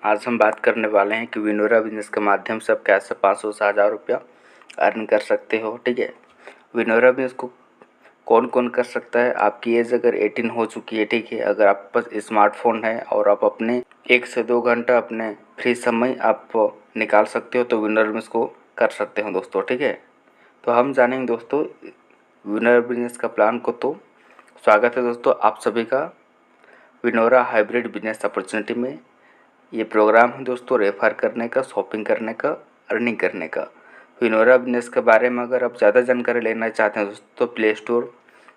आज हम बात करने वाले हैं कि विनोरा बिजनेस के माध्यम से आप कैसे 500 से 1000 रुपया अर्न कर सकते हो। ठीक है, विनोरा बिजनेस को कौन कौन कर सकता है। आपकी एज अगर 18 हो चुकी है, ठीक है, अगर आप पास स्मार्टफोन है और आप अपने 1 से 2 घंटा अपने फ्री समय आप निकाल सकते हो तो विनोरा बिजनेस को कर सकते हो दोस्तों। ठीक है, तो हम जानेंगे दोस्तों विनोरा बिजनेस का प्लान को। तो स्वागत है दोस्तों आप सभी का विनोरा हाइब्रिड बिजनेस अपॉर्चुनिटी में। ये प्रोग्राम है दोस्तों रेफर करने का, शॉपिंग करने का, अर्निंग करने का। विनोरा बिजनेस के बारे में अगर आप ज़्यादा जानकारी लेना चाहते हैं दोस्तों तो Play Store,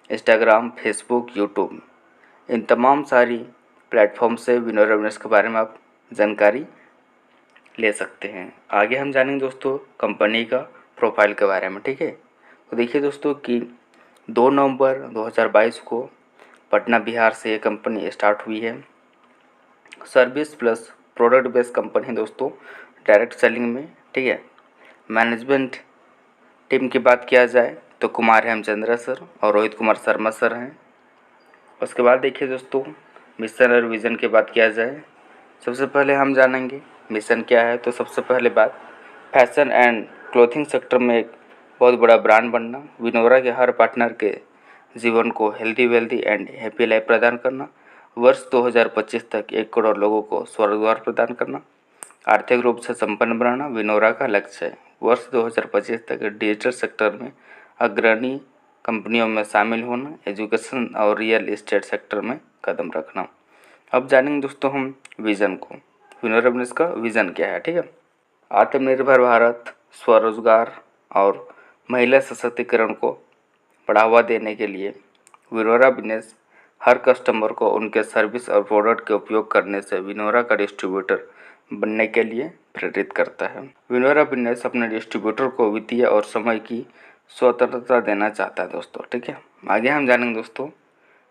Instagram, Facebook, YouTube, इन तमाम सारी प्लेटफॉर्म से विनोरा बिजनेस के बारे में आप जानकारी ले सकते हैं। आगे हम जानेंगे दोस्तों कंपनी का प्रोफाइल के बारे में। ठीक है, तो देखिए दोस्तों कि 2 नवंबर 2022 को पटना बिहार से ये कंपनी स्टार्ट हुई है। Service plus product based company है दोस्तों, डायरेक्ट सेलिंग में। ठीक है, मैनेजमेंट टीम की बात किया जाए तो कुमार हेमचंद्रा सर और रोहित कुमार शर्मा सर हैं। उसके बाद देखिए दोस्तों मिशन और विज़न की बात किया जाए, सबसे पहले हम जानेंगे मिशन क्या है। तो सबसे पहले बात, फैशन एंड क्लोथिंग सेक्टर में एक बहुत बड़ा ब्रांड बनना, विनोरा के हर पार्टनर के जीवन को healthy, wealthy and happy life प्रदान करना, वर्ष 2025 तक 1 करोड़ लोगों को स्वर्गद्वार प्रदान करना, आर्थिक रूप से संपन्न बनाना विनोरा का लक्ष्य है। वर्ष 2025 तक डिजिटल सेक्टर में अग्रणी कंपनियों में शामिल होना, एजुकेशन और रियल एस्टेट सेक्टर में कदम रखना। अब जानेंगे दोस्तों हम विज़न को, विनोरा बिजनेस का विज़न क्या है। ठीक है, आत्मनिर्भर भारत, स्वरोजगार और महिला सशक्तिकरण को बढ़ावा देने के लिए विनोरा बिजनेस हर कस्टमर को उनके सर्विस और प्रोडक्ट के उपयोग करने से विनोरा का डिस्ट्रीब्यूटर बनने के लिए प्रेरित करता है। विनोरा बिजनेस अपने डिस्ट्रीब्यूटर को वित्तीय और समय की स्वतंत्रता देना चाहता है दोस्तों। ठीक है, आगे हम जानेंगे दोस्तों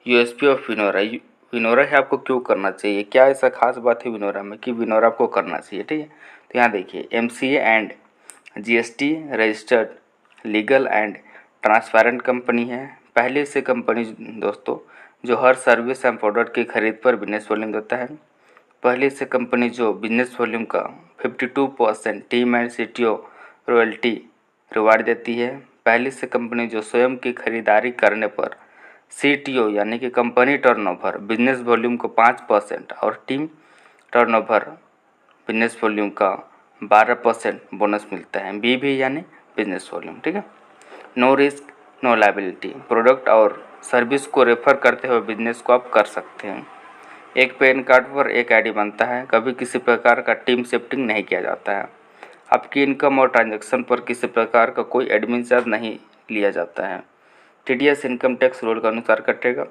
यूएसपी ऑफ विनोरा। विनोरा है आपको क्यों करना चाहिए, क्या ऐसा खास बात है विनोरा में कि विनोरा आपको करना चाहिए। ठीक है, तो यहाँ देखिए MCA and GST registered, legal and transparent company है। पहले से कंपनी दोस्तों जो हर सर्विस एंड प्रोडक्ट की खरीद पर बिजनेस वॉल्यूम देता है। पहले से कंपनी जो बिजनेस वॉल्यूम का 52% team and CTO royalty reward देती है। पहले से कंपनी जो स्वयं की खरीदारी करने पर CTO यानी कि कंपनी टर्नओवर बिजनेस वॉल्यूम को 5% और टीम टर्नओवर बिजनेस वॉल्यूम का 12% बोनस मिलता है। BV यानी बिजनेस वॉल्यूम। ठीक है, no risk no liability, product और सर्विस को रेफर करते हुए बिजनेस को आप कर सकते हैं। एक पैन कार्ड पर एक ID बनता है, कभी किसी प्रकार का टीम शिफ्टिंग नहीं किया जाता है। आपकी इनकम और ट्रांजैक्शन पर किसी प्रकार का कोई एडमिन चार्ज नहीं लिया जाता है। TDS इनकम टैक्स रूल के अनुसार कटेगा।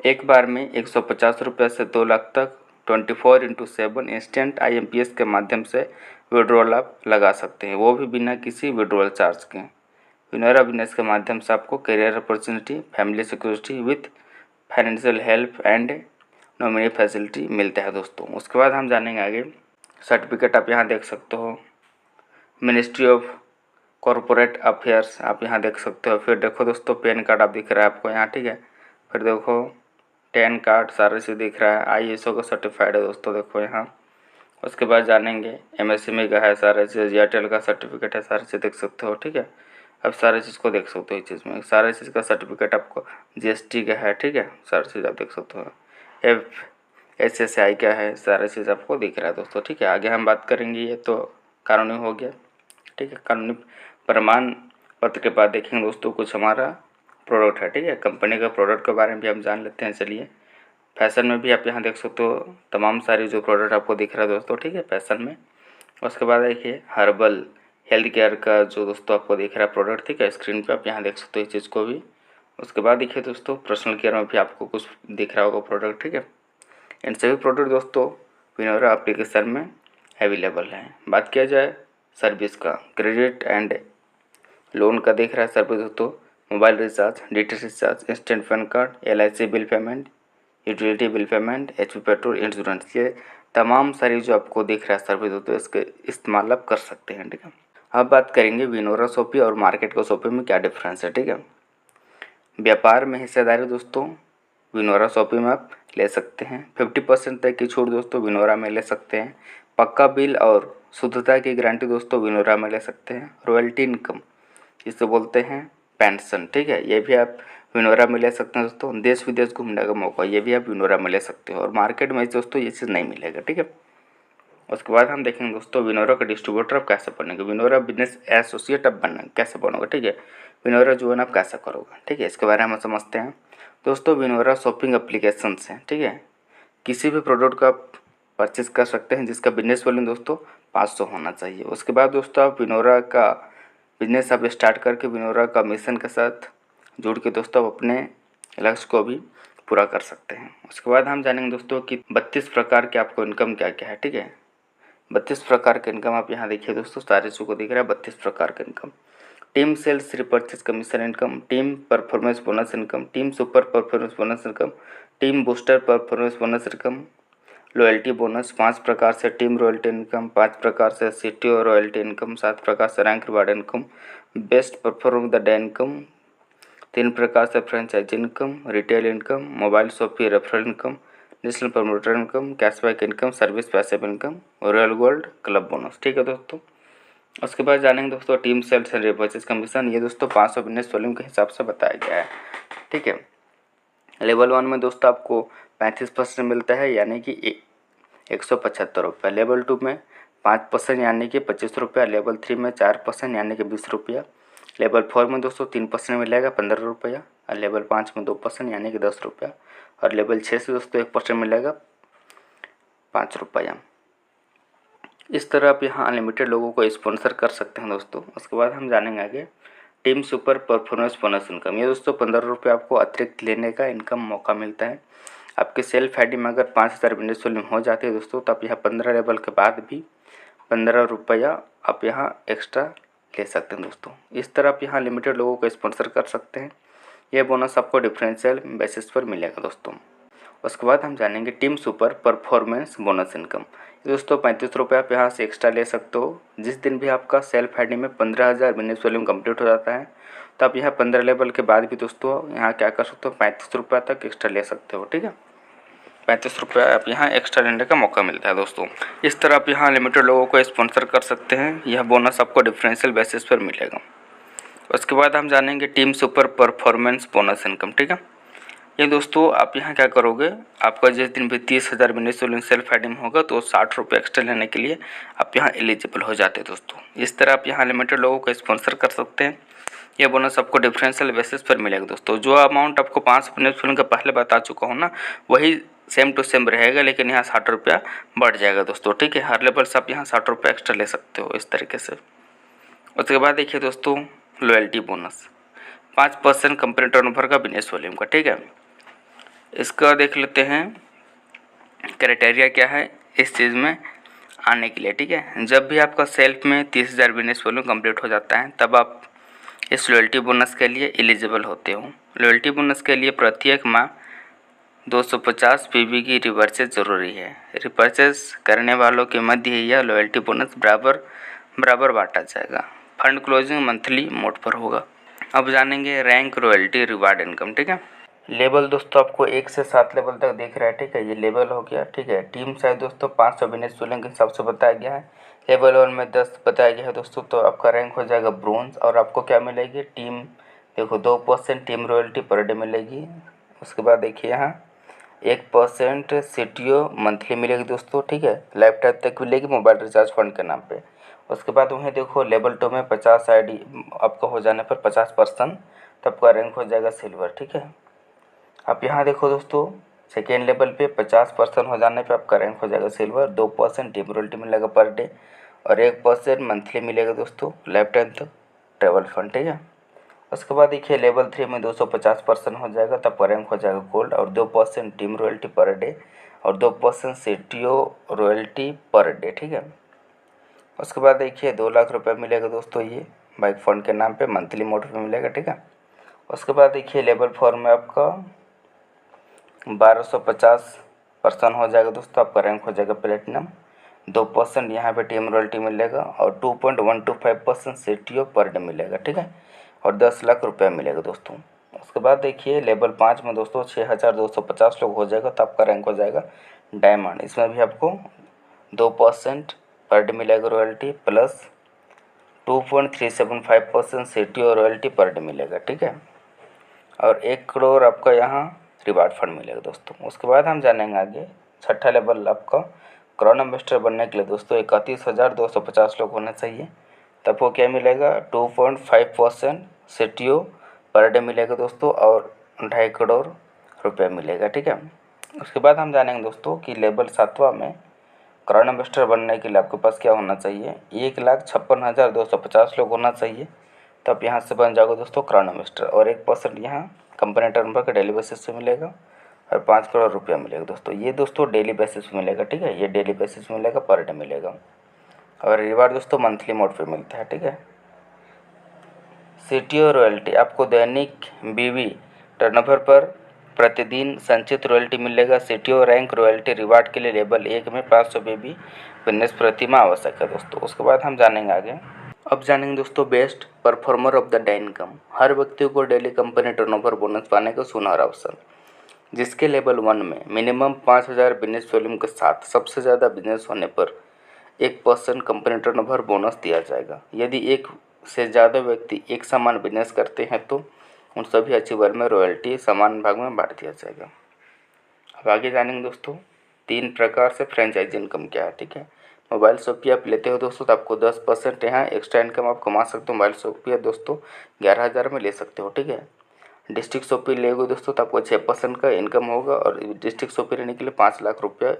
एक बार में 150 रुपये से 2 लाख तक 24/7 इंस्टेंट IMPS के माध्यम से विड्रॉल आप लगा सकते हैं, वो भी बिना किसी विड्रॉल चार्ज के। विनोरा बिजनेस के माध्यम से आपको career opportunity, family security with financial help and nominee facility मिलता है दोस्तों। उसके बाद हम जानेंगे आगे सर्टिफिकेट आप यहाँ देख सकते हो, मिनिस्ट्री ऑफ कॉरपोरेट अफेयर्स आप यहाँ देख सकते हो। फिर देखो दोस्तों पैन कार्ड आप दिख रहा है आपको यहाँ। ठीक है, फिर देखो टैन कार्ड सारे से दिख रहा है, ISO का सर्टिफाइड है दोस्तों, देखो यहाँ। उसके बाद जानेंगे MSME का है सारे चीज़, एयरटेल का सर्टिफिकेट है, सारे चीज़ देख सकते हो। ठीक है, अब सारे चीज़ को देख सकते हो, इस चीज़ में सारे चीज़ का सर्टिफिकेट आपको GST का है। ठीक है, सारी चीज़ आप देख सकते हो। FSSAI का है, सारा चीज़ आपको दिख रहा है दोस्तों। ठीक है, आगे हम बात करेंगे, ये तो कानूनी हो गया। ठीक है, कानूनी प्रमाण पत्र के बाद देखेंगे दोस्तों कुछ हमारा प्रोडक्ट है। ठीक है, कंपनी का प्रोडक्ट के बारे में भी हम जान लेते हैं। चलिए, फैशन में भी आप यहाँ देख सकते हो तमाम सारी जो प्रोडक्ट आपको दिख रहा है दोस्तों। ठीक है, फैशन में। उसके बाद देखिए हर्बल हेल्थ केयर का जो दोस्तों आपको दिख रहा है प्रोडक्ट। ठीक है, स्क्रीन पे आप यहाँ देख सकते हो इस चीज़ को भी। उसके बाद देखिए दोस्तों पर्सनल केयर में भी आपको कुछ दिख रहा होगा प्रोडक्ट। ठीक है, इन सभी प्रोडक्ट दोस्तों विनोरा एप्लीकेशन में अवेलेबल है। बात किया जाए सर्विस का, क्रेडिट एंड लोन का दिख रहा है सर्विस दोस्तों, mobile recharge, DTH recharge, instant pan card, LIC bill payment, utility bill payment, HP petrol, insurance, ये तमाम सारी जो आपको दिख रहा है सर्विस दोस्तों इसके इस्तेमाल आप कर सकते हैं। ठीक है, अब बात करेंगे विनोरा शॉपी और मार्केट का शॉपी में क्या डिफरेंस है। ठीक है, व्यापार में हिस्सेदारी दोस्तों विनोरा शॉपिंग में आप ले सकते हैं। 50% तक की छूट दोस्तों विनोरा में ले सकते हैं। पक्का बिल और शुद्धता की गारंटी दोस्तों विनोरा में ले सकते हैं। रॉयल्टी इनकम जिसे बोलते हैं पेंशन, ठीक है, ये भी आप विनोरा में ले सकते हैं दोस्तों। देश विदेश घूमने का मौका, ये भी आप विनोरा में ले सकते हो और मार्केट में दोस्तों ये चीज़ नहीं मिलेगा, ठीक है। उसके बाद हम देखेंगे दोस्तों विनोरा का डिस्ट्रीब्यूटर आप कैसे बनेंगे, विनोरा बिजनेस एसोसिएट आप बनना कैसे बनोगे, ठीक है। विनोरा ज्वाइन आप कैसे करोगे, ठीक है, इसके बारे में हम समझते हैं दोस्तों। विनोरा शॉपिंग एप्लीकेशन है, ठीक है, किसी भी प्रोडक्ट का आप परचेज कर सकते हैं जिसका बिजनेस वॉल्यूम दोस्तों 500 होना चाहिए। उसके बाद दोस्तों आप विनोरा का बिजनेस आप स्टार्ट करके विनोरा का मिशन के साथ जुड़ के दोस्तों आप अपने लक्ष्य को भी पूरा कर सकते हैं। उसके बाद हम जानेंगे दोस्तों कि 32 प्रकार के आपको इनकम क्या क्या है, ठीक है। 32 प्रकार के इनकम आप यहाँ देखिए दोस्तों, सारे शो को दिख रहा है 32 प्रकार के income. Team sales repurchase commission income, team performance bonus income, team super performance bonus income, team booster performance bonus income, loyalty bonus 5 प्रकार से, टीम रॉयल्टी इनकम 5 प्रकार से, सीटीओ रॉयल्टी इनकम 7 प्रकार से, rank reward income, best perform the day income 3 प्रकार से, franchise income, retail income, mobile shopping referral income, national promoter income, cashback income, service passive income, royal gold club bonus, ठीक है दोस्तों। उसके बाद जानेंगे दोस्तों team sales and repurchase commission, ये दोस्तों 500 बिजनेस वॉल्यूम के हिसाब से बताया गया है, ठीक है। लेवल 1 में दोस्तों आपको 35% मिलता है यानी कि 175 रुपये। लेवल 2 में 5% यानी कि 25 रुपया। लेवल 3 में 4% यानी कि 20 रुपया। लेवल 4 में दोस्तों 3% मिलेगा 15 रुपया और लेवल 5 में 2% यानी कि 10 रुपया और लेवल 6 से दोस्तों 1% मिलेगा 5 रुपया। इस तरह आप यहाँ अनलिमिटेड लोगों को स्पॉन्सर कर सकते हैं दोस्तों। उसके बाद हम जानेंगे आगे team super performance bonus income, ये दोस्तों 15 रुपये आपको अतिरिक्त लेने का इनकम मौका मिलता है। आपके सेल्फ आईडी में अगर 5000 बिजनेस वॉल्यूम हो जाती है दोस्तों तो आप यहाँ 15 लेवल के बाद भी 15 रुपया आप यहाँ एक्स्ट्रा ले सकते हैं दोस्तों। इस तरह आप यहाँ लिमिटेड लोगों को स्पॉन्सर कर सकते हैं। यह बोनस आपको डिफरेंशियल बेसिस पर मिलेगा दोस्तों। उसके बाद हम जानेंगे team super performance bonus income, दोस्तों 35 रुपये आप यहाँ से एक्स्ट्रा ले सकते हो। जिस दिन भी आपका सेल्फ आईडी में 15,000 बिजनेस वॉल्यूम कंप्लीट हो जाता है तो आप यहाँ 15 लेवल के बाद भी दोस्तों यहाँ क्या कर सकते हो 35 रुपये तक एक्स्ट्रा ले सकते हो, ठीक है। 35 रुपये आप यहाँ एक्स्ट्रा लेने का मौका मिलता है दोस्तों। इस तरह आप यहाँ लिमिटेड लोगों को स्पॉन्सर कर सकते हैं। यह बोनस आपको डिफरेंशियल बेसिस पर मिलेगा। उसके बाद हम जानेंगे team super performance bonus income, ठीक है। ये दोस्तों आप यहाँ क्या करोगे, आपका जिस दिन भी 30,000 बिजनेस वॉल्यूम सेल्फ आईडी में होगा तो 60 रुपये एक्स्ट्रा लेने के लिए आप यहाँ एलिजिबल हो जाते हैं दोस्तों। इस तरह आप यहाँ लिमिटेड लोगों को स्पॉन्सर कर सकते हैं। ये बोनस आपको डिफरेंशियल बेसिस पर मिलेगा दोस्तों। जो अमाउंट आपको 5 बिजनेस वॉल्यूम का पहले बता चुका हूँ ना, वही सेम टू सेम रहेगा, लेकिन यहाँ 60 रुपया बढ़ जाएगा दोस्तों, ठीक है। हर लेवल से आप यहाँ 60 रुपये एक्स्ट्रा ले सकते हो इस तरीके से। उसके बाद देखिए दोस्तों लॉयल्टी बोनस 5% कंपनी टर्नओवर का बिजनेस वॉल्यूम का, ठीक है। इसका देख लेते हैं क्राइटेरिया क्या है इस चीज़ में आने के लिए, ठीक है। जब भी आपका सेल्फ में 30,000 बिजनेस वॉल्यूम कंप्लीट हो जाता है तब आप इस लॉयल्टी बोनस के लिए एलिजिबल होते हो। लॉयल्टी बोनस के लिए प्रत्येक माह 250 पीवी की रिपर्चेज जरूरी है। रिपर्चेज करने वालों के मध्य ही यह लॉयल्टी बोनस बराबर बांटा जाएगा। फंड क्लोजिंग मंथली मोड पर होगा। अब जानेंगे रैंक रॉयल्टी रिवार्ड इनकम, ठीक है। लेवल दोस्तों आपको 1 से 7 लेवल तक दिख रहा है, ठीक है, ये लेवल हो गया, ठीक है। टीम साइज दोस्तों 500 बिजनेस वॉल्यूम के हिसाब से बताया गया है। लेवल 1 में 10 बताया गया है दोस्तों, तो आपका रैंक हो जाएगा ब्रोंज और आपको क्या मिलेगी टीम, देखो 2% टीम रॉयल्टी पर डे मिलेगी। उसके बाद देखिए यहाँ 1% सीटीओ मंथली मिलेगी दोस्तों, ठीक है, लाइफ टाइम तक मिलेगी मोबाइल रिचार्ज फंड के नाम पे। उसके बाद वहीं देखो लेवल 2 में 50 आईडी आपका हो जाने पर 50% तो आपका रैंक हो जाएगा सिल्वर, ठीक है। आप यहाँ देखो दोस्तों सेकेंड लेवल पे 50% हो जाने पे आपका रैंक हो जाएगा सिल्वर। 2% टीम रॉयल्टी मिलेगा पर डे और 1% मंथली मिलेगा दोस्तों लाइफ टाइम तक ट्रैवल फंड, ठीक है। उसके बाद देखिए लेवल 3 में 250% हो जाएगा तब आपका रैंक हो जाएगा गोल्ड और 2% टीम रॉयल्टी पर डे और 2% सीटीओ रॉयल्टी पर डे, ठीक है। उसके बाद देखिए 2 लाख रुपये मिलेगा दोस्तों ये बाइक फंड के नाम पे मंथली मोड पे मिलेगा, ठीक है। उसके बाद देखिए लेवल 4 में आपका 1250% हो जाएगा दोस्तों, आपका रैंक हो जाएगा प्लेटिनम। 2% यहाँ पे टीम रॉयल्टी मिलेगा और 2.125% सीटीओ पर डे मिलेगा, ठीक है, और 10 लाख रुपये मिलेगा दोस्तों। उसके बाद देखिए लेवल 5 में दोस्तों 6250 लोग हो जाएगा तो आपका रैंक हो जाएगा डायमंड। इसमें भी आपको 2% पर डे मिलेगा royalty plus 2.375% CTO royalty per day मिलेगा, ठीक है। और 1 करोड़ आपका यहाँ रिवार्ड फंड मिलेगा दोस्तों। उसके बाद हम जानेंगे आगे छठा लेवल आपका क्राउन एम्बेसडर बनने के लिए दोस्तों 31,250 लोग होने चाहिए, तब वो क्या मिलेगा 2.5% CTO पर डे मिलेगा दोस्तों और 2.5 करोड़ रुपये मिलेगा, ठीक है। उसके बाद हम जानेंगे दोस्तों कि लेवल 7वां में क्राउन एम्बेसडर बनने के लिए आपके पास क्या होना चाहिए 1,56,250 लोग होना चाहिए, तब यहाँ से बन जाओगे दोस्तों क्राउन एम्बेसडर। और 1% यहाँ कंपनी टर्नओवर का डेली बेसिस पे मिलेगा और 5 करोड़ रुपया मिलेगा दोस्तों। ये दोस्तों डेली बेसिस पे मिलेगा, ठीक है, ये डेली बेसिस पे मिलेगा, पर डे मिलेगा। और रिवार्ड दोस्तों मंथली मोड पे मिलता है, ठीक है। CTO रॉयल्टी आपको दैनिक BV टर्नओवर पर प्रतिदिन संचित रॉयल्टी मिलेगा। CTO रैंक रॉयल्टी रिवार्ड के लिए लेवल 1 में 500 BV बिजनेस प्रति माह आवश्यक है दोस्तों। उसके बाद हम जानेंगे आगे। अब जानेंगे दोस्तों best performer of the day income. हर व्यक्ति को डेली कंपनी टर्नओवर बोनस पाने का सुनहरा अवसर, जिसके लेवल 1 में मिनिमम 5,000 बिजनेस वॉल्यूम के साथ सबसे ज़्यादा बिजनेस होने पर 1% कंपनी टर्नओवर बोनस दिया जाएगा। यदि एक से ज़्यादा व्यक्ति एक समान बिजनेस करते हैं तो उन सभी अचीवर में रॉयल्टी समान भाग में बांट दिया जाएगा। अब आगे जानेंगे दोस्तों 3 प्रकार से फ्रेंचाइजी इनकम क्या है, ठीक है। मोबाइल शॉपी आप लेते हो दोस्तों तो आपको 10% यहाँ एक्स्ट्रा इनकम आप कमा सकते हो। मोबाइल शॉपी दोस्तों 11,000 में ले सकते हो, ठीक है। डिस्ट्रिक्ट शॉपी लेगे दोस्तों तो आपको 6% का इनकम होगा और डिस्ट्रिक्ट शॉपी लेने के लिए 5 लाख रुपया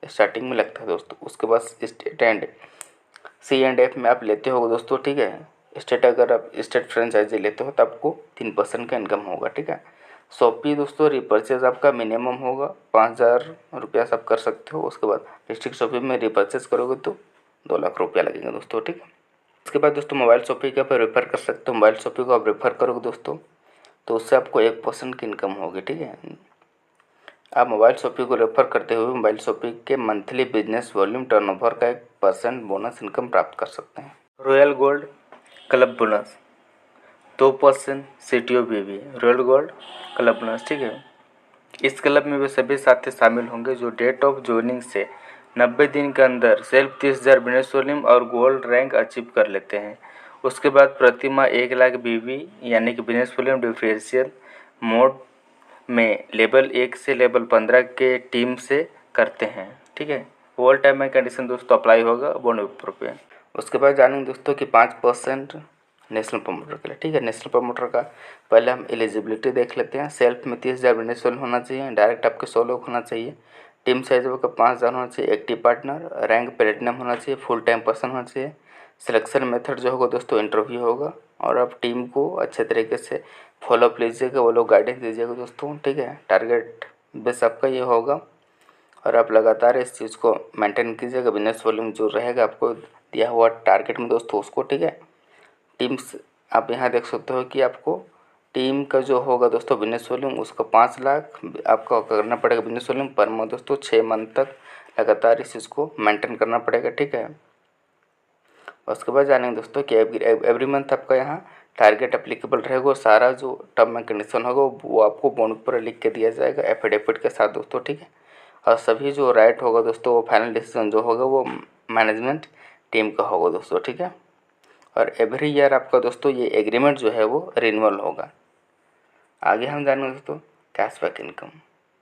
स्टार्टिंग में लगता है दोस्तों। उसके बाद स्टेट एंड C&F में आप लेते हो दोस्तों, ठीक है। स्टेट अगर आप स्टेट फ्रेंचाइजी लेते हो तो आपको 3% का इनकम होगा, ठीक है। शॉपी दोस्तों रिपर्चेज आपका मिनिमम होगा 5,000 रुपया आप कर सकते हो। उसके बाद डिस्ट्रिक्ट शॉपी में रिपर्चेज करोगे तो 2 लाख रुपया लगेंगे दोस्तों, ठीक है। उसके बाद दोस्तों मोबाइल शॉपी के आप रेफर कर सकते हो। मोबाइल शॉपी को आप रेफर करोगे दोस्तों तो उससे आपको 1% की इनकम होगी, ठीक है। आप मोबाइल शॉपी को रेफर करते हुए मोबाइल शॉपी के मंथली बिजनेस वॉल्यूम टर्नओवर का 1% बोनस इनकम प्राप्त कर सकते हैं। Royal gold club bonus 2% CTO BV royal gold club bonus, ठीक है। इस क्लब में वे सभी साथी शामिल होंगे जो डेट ऑफ ज्वाइनिंग से 90 दिन के अंदर सेल्फ 30,000 बिजनेस वॉल्यूम और गोल्ड रैंक अचीव कर लेते हैं। उसके बाद प्रति माह 1 लाख BV यानी कि बिजनेस वॉल्यूम डिफरेंशियल मोड में लेवल 1 से लेवल 15 के टीम से करते हैं, ठीक है। ऑल टाइम में कंडीशन दोस्तों अप्लाई होगा बॉन्ड पेपर पे। उसके बाद जानेंगे दोस्तों कि 5% नेशनल प्रमोटर के लिए, ठीक है। नेशनल प्रमोटर का पहले हम एलिजिबिलिटी देख लेते हैं। सेल्फ में 30,000 बिजनेस वॉल्यूम होना चाहिए, डायरेक्ट आपके 100 लोग होना चाहिए, टीम साइज का 5,000 होना चाहिए, एक्टिव पार्टनर, रैंक प्लेटिनम होना चाहिए, फुल टाइम पर्सन होना चाहिए। सिलेक्शन मेथड जो होगा दोस्तों इंटरव्यू होगा और आप टीम को अच्छे तरीके से फॉलोअप लीजिएगा, वो लोग गाइडेंस दीजिएगा दोस्तों, ठीक है। टारगेट बेस आपका ये होगा और आप लगातार इस चीज़ को मेंटेन कीजिएगा। बिजनेस वॉल्यूम जो रहेगा आपको दिया हुआ टारगेट में दोस्तों उसको, ठीक है। टीम्स आप यहाँ देख सकते हो कि आपको टीम का जो होगा दोस्तों बिजनेस वॉल्यूम उसका 5 लाख आपका करना पड़ेगा बिजनेस वॉल्यूम पर मंथ दोस्तों। 6 मंथ तक लगातार इस चीज़ को मेंटेन करना पड़ेगा, ठीक है। उसके बाद जानेंगे दोस्तों कि एवरी मंथ आपका यहाँ टारगेट एप्लीकेबल रहेगा। सारा जो टर्म एंड कंडीशन होगा वो आपको बॉन्ड पर लिख के दिया जाएगा एफिडेविट के साथ दोस्तों, ठीक है। और सभी जो राइट होगा दोस्तों वो फाइनल डिसीजन जो होगा वो मैनेजमेंट टीम का होगा दोस्तों, ठीक है। और एवरी ईयर आपका दोस्तों ये एग्रीमेंट जो है वो रिन्यूअल होगा। आगे हम जानेंगे दोस्तों cashback income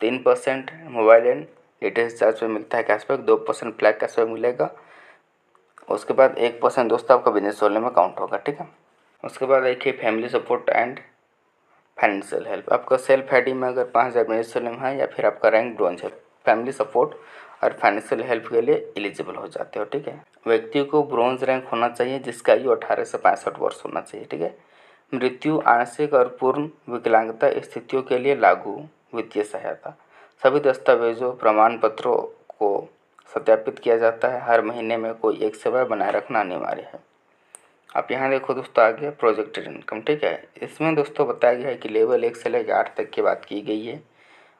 3% mobile and data recharge पे मिलता है कैशबैक, 2% फ्लैग कैशबैक मिलेगा। उसके बाद 1% दोस्तों आपका बिजनेस वॉल्यूम में काउंट होगा, ठीक है। उसके बाद देखिए family support and financial help. आपका सेल्फ आईडी में अगर 5,000 बिजनेस वॉल्यूम है या फिर आपका रैंक ब्रॉन्ज है, फैमिली सपोर्ट और फाइनेंशियल हेल्प के लिए एलिजिबल हो जाते हो, ठीक है। व्यक्ति को ब्रॉन्ज रैंक होना चाहिए जिसका आयु 18 से 65 वर्ष होना चाहिए, ठीक है। मृत्यु, आंशिक और पूर्ण विकलांगता स्थितियों के लिए लागू वित्तीय सहायता। सभी दस्तावेजों प्रमाण पत्रों को सत्यापित किया जाता है। हर महीने में कोई एक सेवा बनाए रखना अनिवार्य है। आप यहाँ देखो दोस्तों आगे प्रोजेक्टेड इनकम, ठीक है। इसमें दोस्तों बताया गया है कि लेवल 1 से लेकर 8 तक की बात की गई है।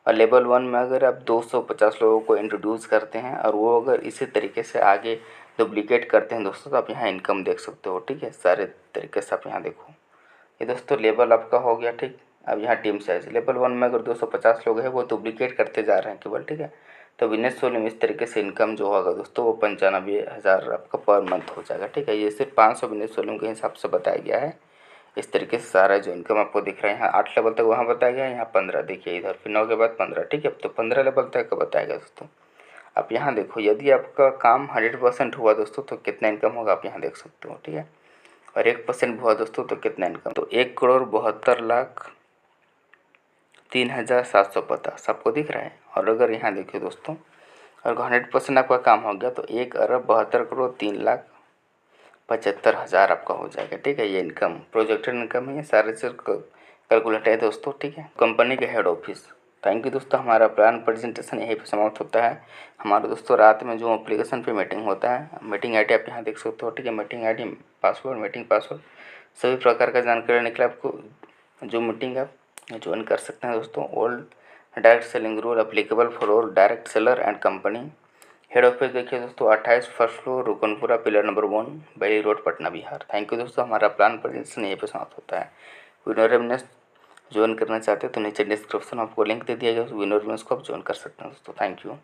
और लेवल 1 में अगर आप 250 लोगों को इंट्रोड्यूस करते हैं और वो अगर इसी तरीके से आगे डुप्लीकेट करते हैं दोस्तों तो आप यहाँ इनकम देख सकते हो, ठीक है। सारे तरीके से आप यहाँ देखो, ये दोस्तों लेवल आपका हो गया, ठीक। अब यहाँ टीम साइज लेवल 1 में अगर 250 लोग हैं वो डुप्लीकेट करते जा रहे हैं केवल, ठीक है। तो बिजनेस वॉल्यूम इस तरीके से इनकम जो होगा दोस्तों वो 95,000 आपका पर मंथ हो जाएगा, ठीक है। ये सिर्फ 500 बिजनेस वॉल्यूम के हिसाब से बताया गया है। इस तरीके से सारा जो इनकम आपको दिख रहा है, यहाँ 8 लेवल तक वहाँ बताया गया है, यहाँ 15 देखिए इधर, फिर 9 के बाद 15, ठीक है। तो 15 लेवल तक का बताया गया दोस्तों। अब यहाँ देखो, यदि आपका काम 100% हुआ दोस्तों तो कितना इनकम होगा आप यहाँ देख सकते हो, ठीक है। और 1% हुआ दोस्तों तो कितना इनकम, तो 1,72,03,750 सबको दिख रहा है। और अगर यहाँ देखिए दोस्तों, अगर 100% आपका काम हो गया तो 1,72,03,75,000 आपका हो जाएगा, ठीक है। ये इनकम प्रोजेक्टेड इनकम है, ये सारे से कैलकुलेट है दोस्तों, ठीक है। कंपनी के हेड ऑफिस। थैंक यू दोस्तों, हमारा प्लान प्रेजेंटेशन यहीं पे समाप्त होता है। हमारा दोस्तों रात में जो एप्लीकेशन पे मीटिंग होता है, मीटिंग आईडी आप यहाँ देख सकते हो, ठीक है। Meeting ID, password, meeting password, सभी प्रकार का जानकारी निकला आपको। जो मीटिंग आप ज्वाइन कर सकते हैं दोस्तों। Old direct selling rule applicable for all direct seller and company. Head office देखिए दोस्तों 28 first floor, Rukanpura, pillar number 1, Bailey Road, Patna, Bihar. Thank you दोस्तों, हमारा प्लान प्रेजेंटेशन यहीं पे समाप्त होता है। विनर बिजनेस ज्वाइन करना चाहते हैं तो नीचे डिस्क्रिप्शन में आपको लिंक दे दिया गया, उस विनर बिजनेस को आप ज्वाइन कर सकते हैं दोस्तों। Thank you.